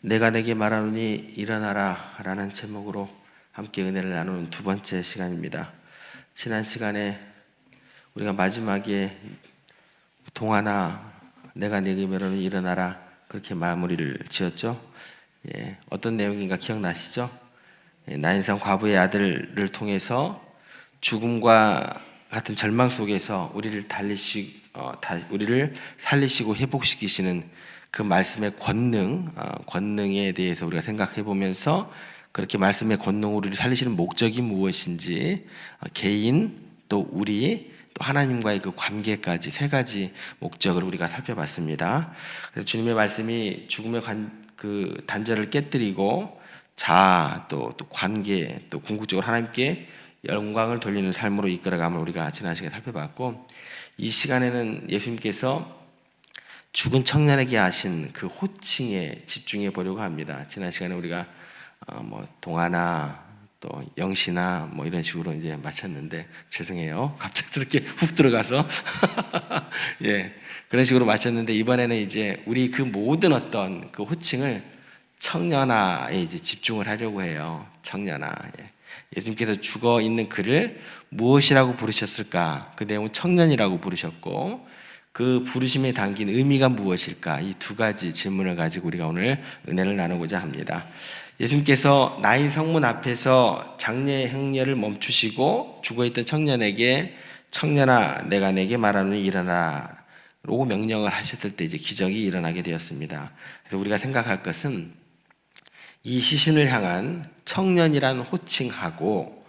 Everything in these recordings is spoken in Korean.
내가 내게 말하노니 일어나라 라는 제목으로 함께 은혜를 나누는 두 번째 시간입니다. 지난 시간에 우리가 마지막에 동하나 내가 내게 말하노니 일어나라 그렇게 마무리를 지었죠. 어떤 내용인가 기억나시죠? 나인산 과부의 아들을 통해서 죽음과 같은 절망 속에서 우리를 살리시고 회복시키시는 그 말씀의 권능에 대해서 우리가 생각해 보면서 그렇게 말씀의 권능으로 우리를 살리시는 목적이 무엇인지, 개인 또 우리 또 하나님과의 그 관계까지 세 가지 목적을 우리가 살펴봤습니다. 그래서 주님의 말씀이 죽음의 그 단절을 깨뜨리고 또 관계 또 궁극적으로 하나님께 영광을 돌리는 삶으로 이끌어감을 우리가 지난 시간에 살펴봤고, 이 시간에는 예수님께서 죽은 청년에게 하신 그 호칭에 집중해 보려고 합니다. 지난 시간에 우리가 동아나 또 영시나 이런 식으로 이제 마쳤는데 죄송해요. 갑작스럽게 훅 들어가서 그런 식으로 마쳤는데, 이번에는 이제 우리 그 모든 어떤 그 호칭을 청년아에 이제 집중을 하려고 해요. 청년아. 예수님께서 죽어 있는 그를 무엇이라고 부르셨을까? 그 내용은 청년이라고 부르셨고, 그 부르심에 담긴 의미가 무엇일까? 이 두 가지 질문을 가지고 우리가 오늘 은혜를 나누고자 합니다. 예수님께서 나인 성문 앞에서 장례 행렬을 멈추시고 죽어있던 청년에게 청년아 내가 내게 말하노니 일어나라고 명령을 하셨을 때 이제 기적이 일어나게 되었습니다. 그래서 우리가 생각할 것은 이 시신을 향한 청년이라는 호칭하고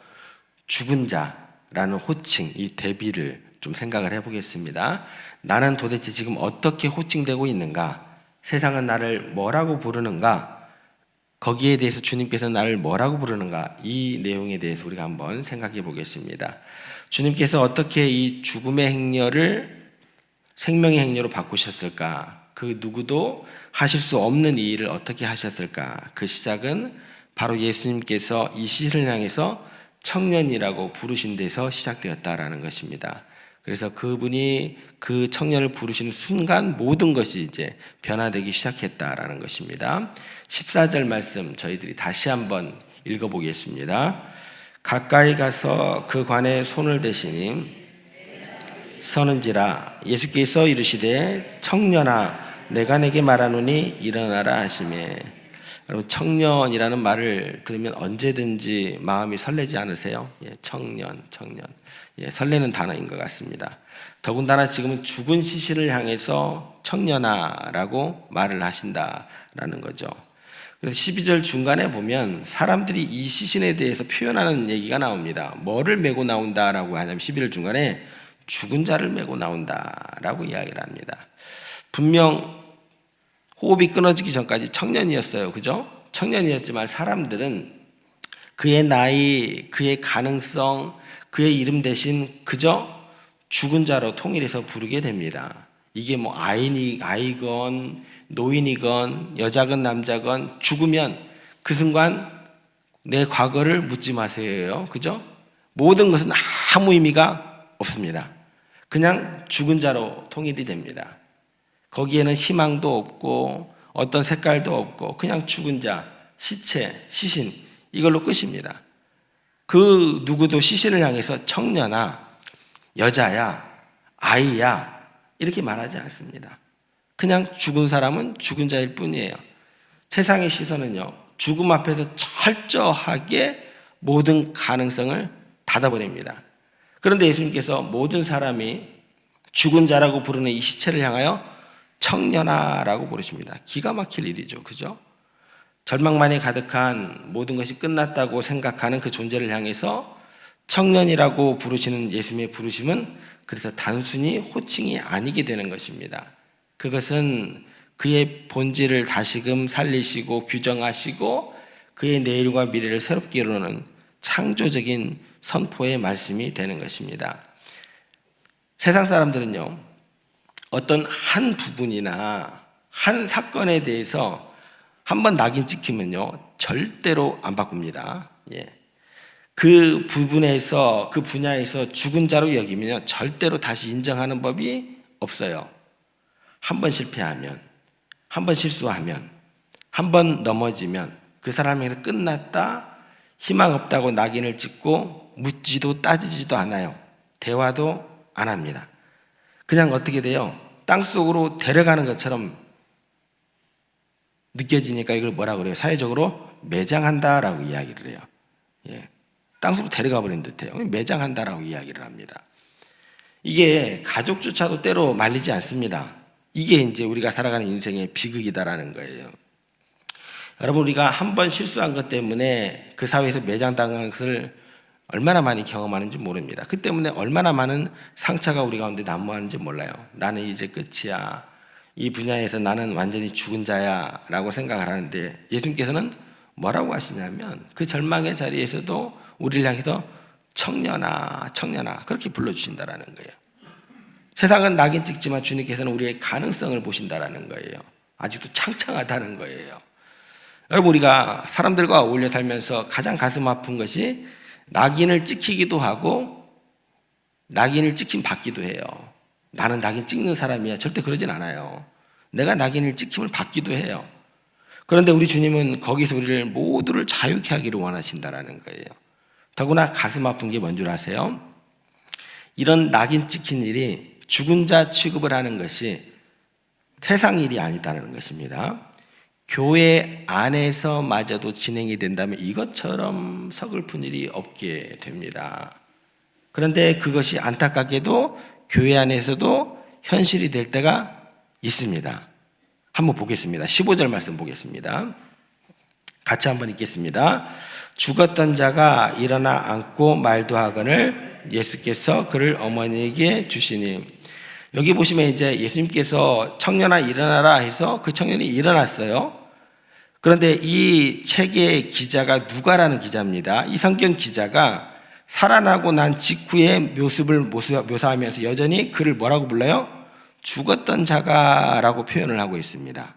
죽은 자라는 호칭, 이 대비를 좀 생각을 해보겠습니다. 나는 도대체 지금 어떻게 호칭되고 있는가? 세상은 나를 뭐라고 부르는가? 거기에 대해서 주님께서 나를 뭐라고 부르는가? 이 내용에 대해서 우리가 한번 생각해 보겠습니다. 주님께서 어떻게 이 죽음의 행렬을 생명의 행렬로 바꾸셨을까? 그 누구도 하실 수 없는 이 일을 어떻게 하셨을까? 그 시작은 바로 예수님께서 이 시신을 향해서 청년이라고 부르신 데서 시작되었다라는 것입니다. 그래서 그분이 그 청년을 부르시는 순간 모든 것이 이제 변화되기 시작했다라는 것입니다. 14절 말씀 저희들이 다시 한번 읽어보겠습니다. 가까이 가서 그 관에 손을 대시니 서는지라 예수께서 이르시되 청년아 내가 내게 말하노니 일어나라 하시매. 여러분, 청년이라는 말을 들으면 언제든지 마음이 설레지 않으세요? 청년. 설레는 단어인 것 같습니다. 더군다나 지금은 죽은 시신을 향해서 청년아라고 말을 하신다라는 거죠. 그래서 12절 중간에 보면 사람들이 이 시신에 대해서 표현하는 얘기가 나옵니다. 뭐를 메고 나온다라고 하냐면 11절 중간에 죽은 자를 메고 나온다라고 이야기를 합니다. 분명 호흡이 끊어지기 전까지 청년이었어요. 그죠? 청년이었지만 사람들은 그의 나이, 그의 가능성, 그의 이름 대신 그저 죽은 자로 통일해서 부르게 됩니다. 이게 아이건 노인이건 여자건 남자건 죽으면 그 순간 내 과거를 묻지 마세요. 그죠? 모든 것은 아무 의미가 없습니다. 그냥 죽은 자로 통일이 됩니다. 거기에는 희망도 없고 어떤 색깔도 없고 그냥 죽은 자, 시체, 시신 이걸로 끝입니다. 그 누구도 시신을 향해서 청년아, 여자야, 아이야 이렇게 말하지 않습니다. 그냥 죽은 사람은 죽은 자일 뿐이에요. 세상의 시선은요, 죽음 앞에서 철저하게 모든 가능성을 닫아버립니다. 그런데 예수님께서 모든 사람이 죽은 자라고 부르는 이 시체를 향하여 청년아라고 부르십니다. 기가 막힐 일이죠. 그죠? 절망만이 가득한 모든 것이 끝났다고 생각하는 그 존재를 향해서 청년이라고 부르시는 예수님의 부르심은 그래서 단순히 호칭이 아니게 되는 것입니다. 그것은 그의 본질을 다시금 살리시고 규정하시고 그의 내일과 미래를 새롭게 이루는 창조적인 선포의 말씀이 되는 것입니다. 세상 사람들은요, 어떤 한 부분이나 한 사건에 대해서 한번 낙인 찍히면요 절대로 안 바꿉니다. 그 부분에서 그 분야에서 죽은 자로 여기면 절대로 다시 인정하는 법이 없어요. 한 번 실패하면, 한 번 실수하면, 한 번 넘어지면 그 사람에게서 끝났다, 희망 없다고 낙인을 찍고 묻지도 따지지도 않아요. 대화도 안 합니다. 그냥 어떻게 돼요? 땅속으로 데려가는 것처럼 느껴지니까 이걸 뭐라 그래요? 사회적으로 매장한다라고 이야기를 해요. 예. 땅속으로 데려가 버린 듯해요. 매장한다라고 이야기를 합니다. 이게 가족조차도 때로 말리지 않습니다. 이게 이제 우리가 살아가는 인생의 비극이다라는 거예요. 여러분, 우리가 한 번 실수한 것 때문에 그 사회에서 매장당한 것을 얼마나 많이 경험하는지 모릅니다. 그 때문에 얼마나 많은 상처가 우리 가운데 난무하는지 몰라요. 나는 이제 끝이야. 이 분야에서 나는 완전히 죽은 자야 라고 생각을 하는데, 예수님께서는 뭐라고 하시냐면 그 절망의 자리에서도 우리를 향해서 청년아, 청년아 그렇게 불러주신다라는 거예요. 세상은 낙인 찍지만 주님께서는 우리의 가능성을 보신다라는 거예요. 아직도 창창하다는 거예요. 여러분, 우리가 사람들과 어울려 살면서 가장 가슴 아픈 것이 낙인을 찍히기도 하고 낙인을 찍힘 받기도 해요. 나는 낙인 찍는 사람이야. 절대 그러진 않아요. 내가 낙인을 찍힘을 받기도 해요. 그런데 우리 주님은 거기서 우리를 모두를 자유케 하기를 원하신다라는 거예요. 더구나 가슴 아픈 게 뭔 줄 아세요? 이런 낙인 찍힌 일이 죽은 자 취급을 하는 것이 세상 일이 아니다라는 것입니다. 교회 안에서마저도 진행이 된다면 이것처럼 서글픈 일이 없게 됩니다. 그런데 그것이 안타깝게도 교회 안에서도 현실이 될 때가 있습니다. 한번 보겠습니다. 15절 말씀 보겠습니다. 같이 한번 읽겠습니다. 죽었던 자가 일어나 앉고 말도 하거늘 예수께서 그를 어머니에게 주시니. 여기 보시면 이제 예수님께서 청년아 일어나라 해서 그 청년이 일어났어요. 그런데 이 책의 기자가 누가라는 기자입니다. 이 성경 기자가 살아나고 난 직후의 모습을 묘사하면서 여전히 그를 뭐라고 불러요? 죽었던 자가라고 표현을 하고 있습니다.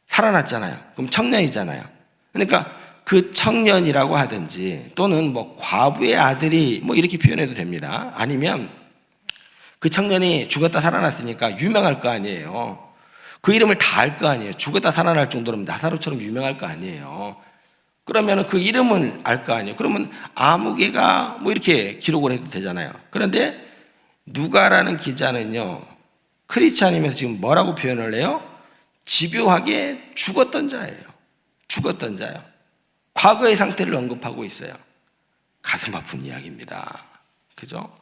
살아났잖아요. 그럼 청년이잖아요. 그러니까 그 청년이라고 하든지 또는 뭐 과부의 아들이 뭐 이렇게 표현해도 됩니다. 아니면 그 청년이 죽었다 살아났으니까 유명할 거 아니에요. 그 이름을 다 알 거 아니에요. 죽었다 살아날 정도로 나사로처럼 유명할 거 아니에요. 그러면 그 이름을 알 거 아니에요. 그러면 아무개가 뭐 이렇게 기록을 해도 되잖아요. 그런데 누가라는 기자는요, 크리스찬이면서 지금 뭐라고 표현을 해요? 집요하게 죽었던 자예요. 죽었던 자요. 과거의 상태를 언급하고 있어요. 가슴 아픈 이야기입니다. 그죠?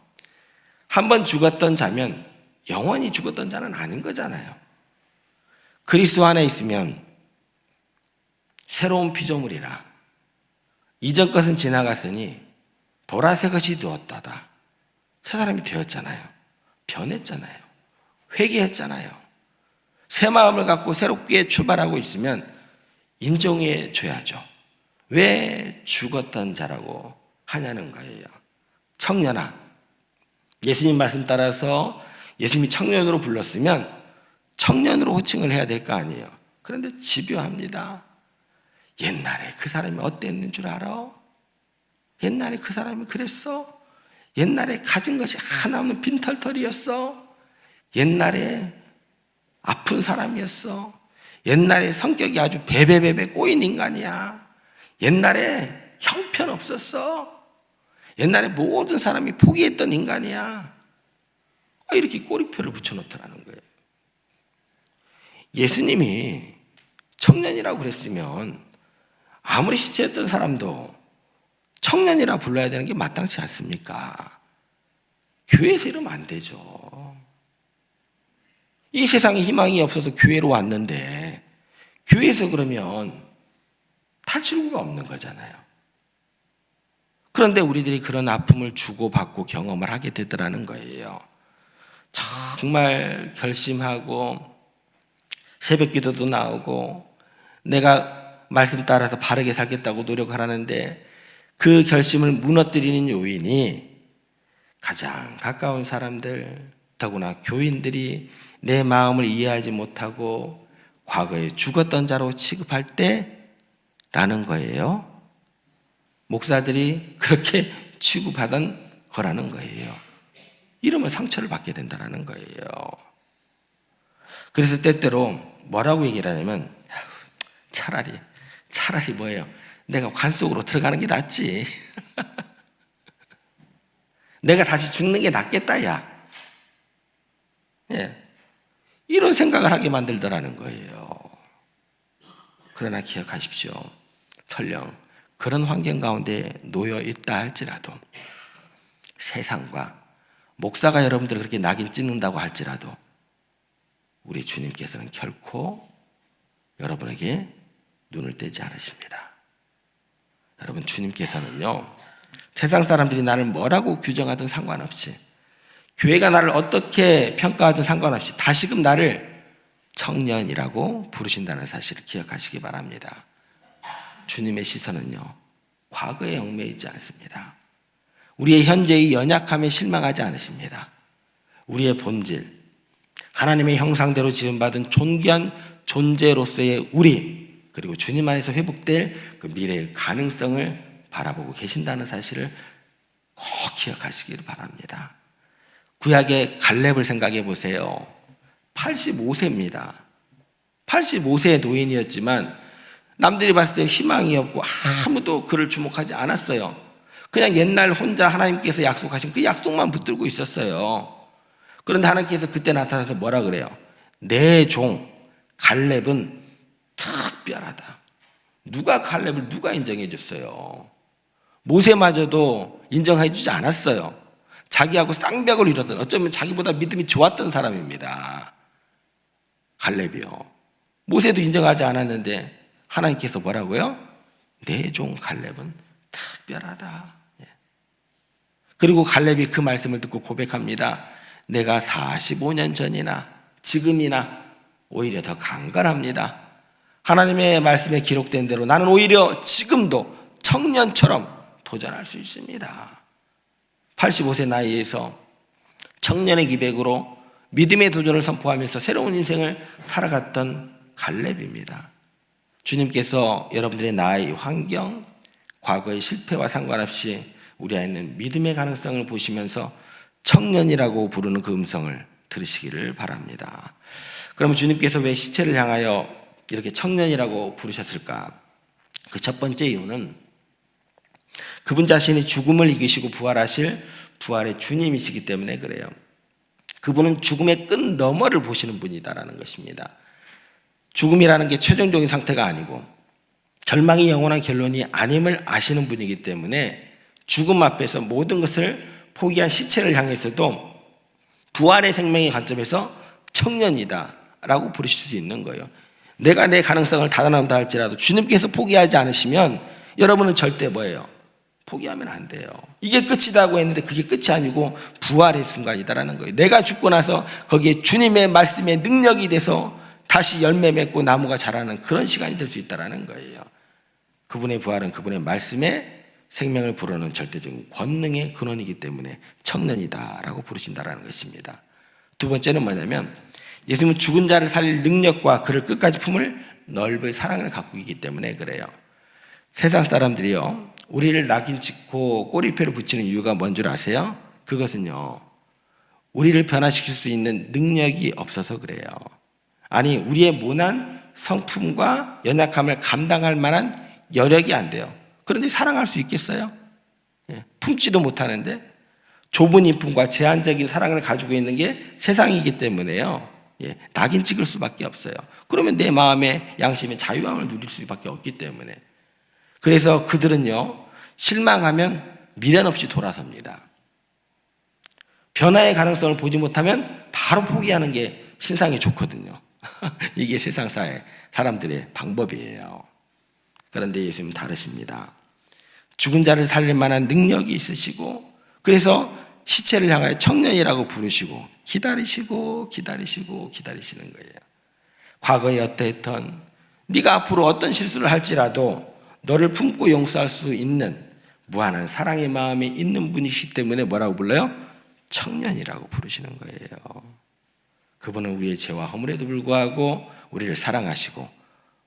한번 죽었던 자면 영원히 죽었던 자는 아닌 거잖아요. 그리스도 안에 있으면 새로운 피조물이라. 이전 것은 지나갔으니 보라색 것이 되었다다. 새 사람이 되었잖아요. 변했잖아요. 회개했잖아요. 새 마음을 갖고 새롭게 출발하고 있으면 인정해 줘야죠. 왜 죽었던 자라고 하냐는 거예요. 청년아, 예수님 말씀 따라서 예수님이 청년으로 불렀으면 청년으로 호칭을 해야 될 거 아니에요. 그런데 집요합니다. 옛날에 그 사람이 어땠는 줄 알아? 옛날에 그 사람이 그랬어? 옛날에 가진 것이 하나 없는 빈털털이었어? 옛날에 아픈 사람이었어? 옛날에 성격이 아주 베베베베 꼬인 인간이야? 옛날에 형편없었어? 옛날에 모든 사람이 포기했던 인간이야? 이렇게 꼬리표를 붙여놓더라는 거예요. 예수님이 청년이라고 그랬으면 아무리 시체였던 사람도 청년이라 불러야 되는 게 마땅치 않습니까? 교회에서 이러면 안 되죠. 이 세상에 희망이 없어서 교회로 왔는데 교회에서 그러면 탈출구가 없는 거잖아요. 그런데 우리들이 그런 아픔을 주고받고 경험을 하게 되더라는 거예요. 정말 결심하고 새벽 기도도 나오고 내가 말씀 따라서 바르게 살겠다고 노력을 하는데 그 결심을 무너뜨리는 요인이 가장 가까운 사람들, 더구나 교인들이 내 마음을 이해하지 못하고 과거에 죽었던 자로 취급할 때라는 거예요. 목사들이 그렇게 취급하던 거라는 거예요. 이러면 상처를 받게 된다는 거예요. 그래서 때때로 뭐라고 얘기를 하냐면 차라리 뭐예요? 내가 관 속으로 들어가는 게 낫지. 내가 다시 죽는 게 낫겠다, 야. 예. 이런 생각을 하게 만들더라는 거예요. 그러나 기억하십시오. 설령 그런 환경 가운데 놓여 있다 할지라도, 세상과 목사가 여러분들을 그렇게 낙인 찍는다고 할지라도 우리 주님께서는 결코 여러분에게 눈을 떼지 않으십니다. 여러분, 주님께서는요, 세상 사람들이 나를 뭐라고 규정하든 상관없이, 교회가 나를 어떻게 평가하든 상관없이 다시금 나를 청년이라고 부르신다는 사실을 기억하시기 바랍니다. 주님의 시선은요, 과거에 얽매여 있지 않습니다. 우리의 현재의 연약함에 실망하지 않으십니다. 우리의 본질, 하나님의 형상대로 지음받은 존귀한 존재로서의 우리, 그리고 주님 안에서 회복될 그 미래의 가능성을 바라보고 계신다는 사실을 꼭 기억하시기를 바랍니다. 구약의 갈렙을 생각해 보세요. 85세입니다. 85세의 노인이었지만 남들이 봤을 때 희망이 없고 아무도 그를 주목하지 않았어요. 그냥 옛날 혼자 하나님께서 약속하신 그 약속만 붙들고 있었어요. 그런데 하나님께서 그때 나타나서 뭐라 그래요? 내 종 갈렙은 특별하다. 갈렙을 누가 인정해 줬어요? 모세마저도 인정해 주지 않았어요. 자기하고 쌍벽을 이뤘던, 어쩌면 자기보다 믿음이 좋았던 사람입니다. 갈렙이요. 모세도 인정하지 않았는데 하나님께서 뭐라고요? 내 종 갈렙은 특별하다. 그리고 갈렙이 그 말씀을 듣고 고백합니다. 내가 45년 전이나 지금이나 오히려 더 강건합니다. 하나님의 말씀에 기록된 대로 나는 오히려 지금도 청년처럼 도전할 수 있습니다. 85세 나이에서 청년의 기백으로 믿음의 도전을 선포하면서 새로운 인생을 살아갔던 갈렙입니다. 주님께서 여러분들의 나이, 환경, 과거의 실패와 상관없이 우리 안에 있는 믿음의 가능성을 보시면서 청년이라고 부르는 그 음성을 들으시기를 바랍니다. 그러면 주님께서 왜 시체를 향하여 이렇게 청년이라고 부르셨을까? 그 첫 번째 이유는 그분 자신이 죽음을 이기시고 부활하실 부활의 주님이시기 때문에 그래요. 그분은 죽음의 끝 너머를 보시는 분이다라는 것입니다. 죽음이라는 게 최종적인 상태가 아니고 절망이 영원한 결론이 아님을 아시는 분이기 때문에 죽음 앞에서 모든 것을 포기한 시체를 향해서도 부활의 생명의 관점에서 청년이다 라고 부르실 수 있는 거예요. 내가 내 가능성을 닫아놓는다 할지라도 주님께서 포기하지 않으시면 여러분은 절대 뭐예요? 포기하면 안 돼요. 이게 끝이다고 했는데 그게 끝이 아니고 부활의 순간이다라는 거예요. 내가 죽고 나서 거기에 주님의 말씀의 능력이 돼서 다시 열매 맺고 나무가 자라는 그런 시간이 될 수 있다는 거예요. 그분의 부활은 그분의 말씀에 생명을 불어넣는 절대적인 권능의 근원이기 때문에 청년이다라고 부르신다라는 것입니다. 두 번째는 뭐냐면 예수님은 죽은 자를 살릴 능력과 그를 끝까지 품을 넓은 사랑을 갖고 있기 때문에 그래요. 세상 사람들이요, 우리를 낙인 찍고 꼬리표를 붙이는 이유가 뭔 줄 아세요? 그것은요, 우리를 변화시킬 수 있는 능력이 없어서 그래요. 아니, 우리의 모난 성품과 연약함을 감당할 만한 여력이 안 돼요. 그런데 사랑할 수 있겠어요? 품지도 못하는데 좁은 인품과 제한적인 사랑을 가지고 있는 게 세상이기 때문에요. 낙인 찍을 수밖에 없어요. 그러면 내 마음의 양심의 자유함을 누릴 수밖에 없기 때문에. 그래서 그들은요, 실망하면 미련 없이 돌아섭니다. 변화의 가능성을 보지 못하면 바로 포기하는 게 신상이 좋거든요. 이게 세상 사회 사람들의 방법이에요. 그런데 예수님은 다르십니다. 죽은 자를 살릴 만한 능력이 있으시고, 그래서 시체를 향하여 청년이라고 부르시고 기다리시는 거예요. 과거에 어떠했던, 네가 앞으로 어떤 실수를 할지라도 너를 품고 용서할 수 있는 무한한 사랑의 마음이 있는 분이시기 때문에 뭐라고 불러요? 청년이라고 부르시는 거예요. 그분은 우리의 죄와 허물에도 불구하고 우리를 사랑하시고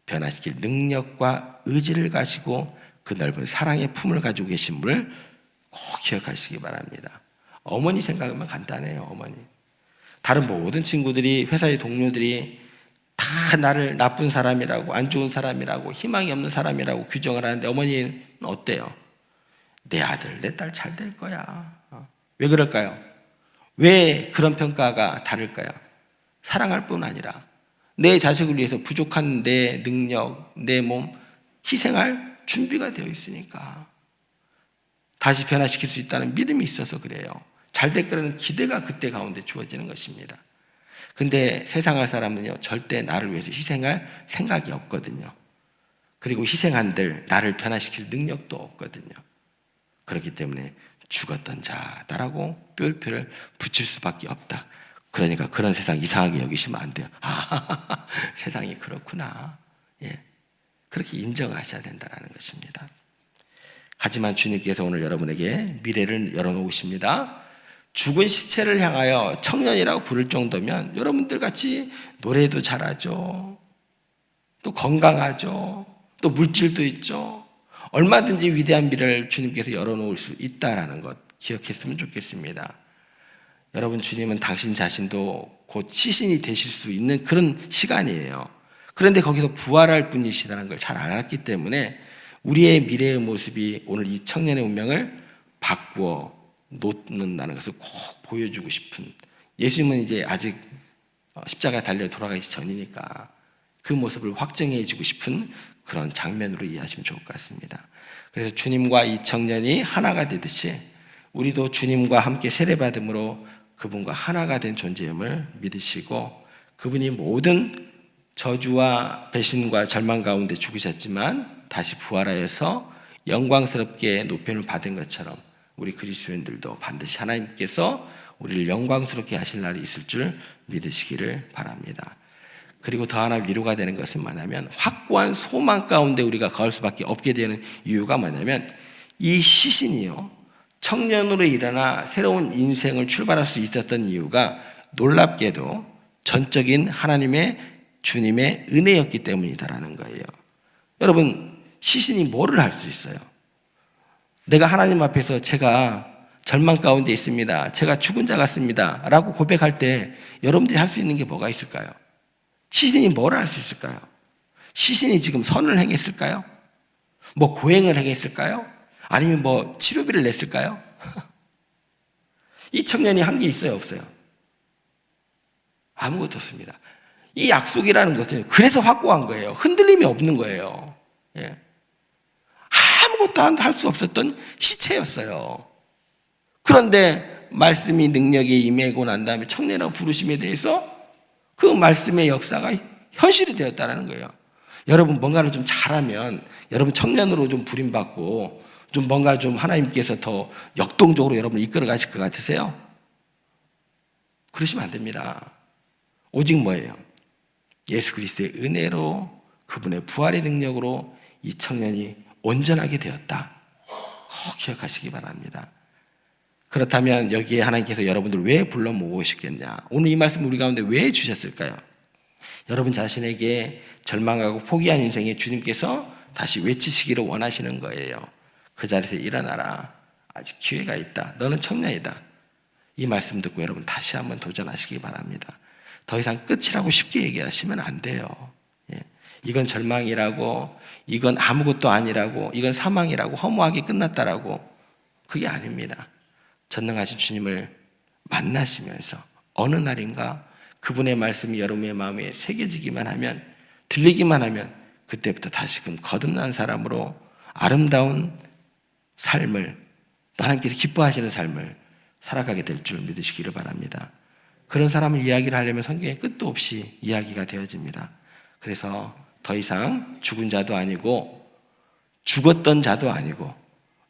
변화시킬 능력과 의지를 가지고 그 넓은 사랑의 품을 가지고 계신 분을 꼭 기억하시기 바랍니다. 어머니 생각하면 간단해요. 어머니. 다른 모든 친구들이, 회사의 동료들이 다 나를 나쁜 사람이라고, 안 좋은 사람이라고, 희망이 없는 사람이라고 규정을 하는데 어머니는 어때요? 내 아들, 내 딸 잘 될 거야. 왜 그럴까요? 왜 그런 평가가 다를까요? 사랑할 뿐 아니라 내 자식을 위해서 부족한 내 능력, 내 몸 희생할 준비가 되어 있으니까 다시 변화시킬 수 있다는 믿음이 있어서 그래요. 잘 될 거라는 기대가 그때 가운데 주어지는 것입니다. 근데 세상할 사람은요, 절대 나를 위해서 희생할 생각이 없거든요. 그리고 희생한들 나를 변화시킬 능력도 없거든요. 그렇기 때문에 죽었던 자다라고 뼈를 붙일 수밖에 없다. 그러니까 그런 세상 이상하게 여기시면 안 돼요. 세상이 그렇구나. 예, 그렇게 인정하셔야 된다는 것입니다. 하지만 주님께서 오늘 여러분에게 미래를 열어놓으십니다. 죽은 시체를 향하여 청년이라고 부를 정도면 여러분들 같이 노래도 잘하죠. 또 건강하죠. 또 물질도 있죠. 얼마든지 위대한 미래를 주님께서 열어놓을 수 있다는 것 기억했으면 좋겠습니다. 여러분, 주님은 당신 자신도 곧 시신이 되실 수 있는 그런 시간이에요. 그런데 거기서 부활할 분이시다는 걸 잘 알았기 때문에 우리의 미래의 모습이 오늘 이 청년의 운명을 바꾸어 놓는다는 것을 꼭 보여주고 싶은, 예수님은 이제 아직 십자가에 달려 돌아가기 전이니까 그 모습을 확증해 주고 싶은 그런 장면으로 이해하시면 좋을 것 같습니다. 그래서 주님과 이 청년이 하나가 되듯이 우리도 주님과 함께 세례받음으로 그분과 하나가 된 존재임을 믿으시고, 그분이 모든 저주와 배신과 절망 가운데 죽으셨지만 다시 부활하여서 영광스럽게 노편을 받은 것처럼 우리 그리스도인들도 반드시 하나님께서 우리를 영광스럽게 하실 날이 있을 줄 믿으시기를 바랍니다. 그리고 더 하나 위로가 되는 것은 뭐냐면, 확고한 소망 가운데 우리가 거할 수밖에 없게 되는 이유가 뭐냐면, 이 시신이요, 청년으로 일어나 새로운 인생을 출발할 수 있었던 이유가 놀랍게도 전적인 하나님의 주님의 은혜였기 때문이다라는 거예요. 여러분, 시신이 뭐를 할 수 있어요? 내가 하나님 앞에서 제가 절망 가운데 있습니다, 제가 죽은 자 같습니다 라고 고백할 때 여러분들이 할 수 있는 게 뭐가 있을까요? 시신이 뭘 할 수 있을까요? 시신이 지금 선을 행했을까요? 뭐 고행을 행했을까요? 아니면 뭐 치료비를 냈을까요? 이 청년이 한 게 있어요, 없어요? 아무것도 없습니다. 이 약속이라는 것은 그래서 확고한 거예요. 흔들림이 없는 거예요. 예. 아무것도 할 수 없었던 시체였어요. 그런데 말씀이 능력이 임하고 난 다음에 청년이라고 부르심에 대해서 그 말씀의 역사가 현실이 되었다는 거예요. 여러분, 뭔가를 좀 잘하면 여러분 청년으로 좀 부림받고 좀 뭔가 좀 하나님께서 더 역동적으로 여러분을 이끌어 가실 것 같으세요? 그러시면 안 됩니다. 오직 뭐예요? 예수 그리스도의 은혜로, 그분의 부활의 능력으로 이 청년이 온전하게 되었다. 꼭 기억하시기 바랍니다. 그렇다면 여기에 하나님께서 여러분들을 왜 불러 모으셨겠냐? 오늘 이 말씀 우리 가운데 왜 주셨을까요? 여러분 자신에게 절망하고 포기한 인생에 주님께서 다시 외치시기를 원하시는 거예요. 그 자리에서 일어나라. 아직 기회가 있다. 너는 청년이다. 이 말씀 듣고 여러분 다시 한번 도전하시기 바랍니다. 더 이상 끝이라고 쉽게 얘기하시면 안 돼요. 예. 이건 절망이라고, 이건 아무것도 아니라고, 이건 사망이라고, 허무하게 끝났다라고, 그게 아닙니다. 전능하신 주님을 만나시면서 어느 날인가 그분의 말씀이 여러분의 마음에 새겨지기만 하면, 들리기만 하면 그때부터 다시금 거듭난 사람으로 아름다운 삶을, 또 하나님께서 기뻐하시는 삶을 살아가게 될 줄 믿으시기를 바랍니다. 그런 사람을 이야기를 하려면 성경에 끝도 없이 이야기가 되어집니다. 그래서 더 이상 죽은 자도 아니고 죽었던 자도 아니고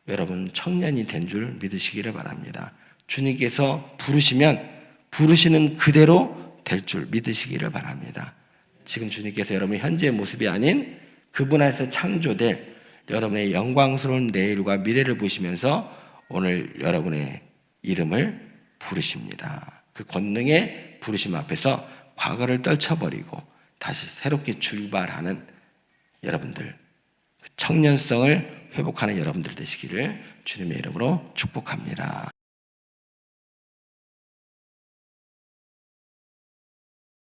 여러분 청년이 된 줄 믿으시기를 바랍니다. 주님께서 부르시면 부르시는 그대로 될 줄 믿으시기를 바랍니다. 지금 주님께서 여러분의 현재의 모습이 아닌 그분 안에서 창조될 여러분의 영광스러운 내일과 미래를 보시면서 오늘 여러분의 이름을 부르십니다. 그 권능의 부르심 앞에서 과거를 떨쳐버리고 다시 새롭게 출발하는 여러분들, 청년성을 회복하는 여러분들 되시기를 주님의 이름으로 축복합니다.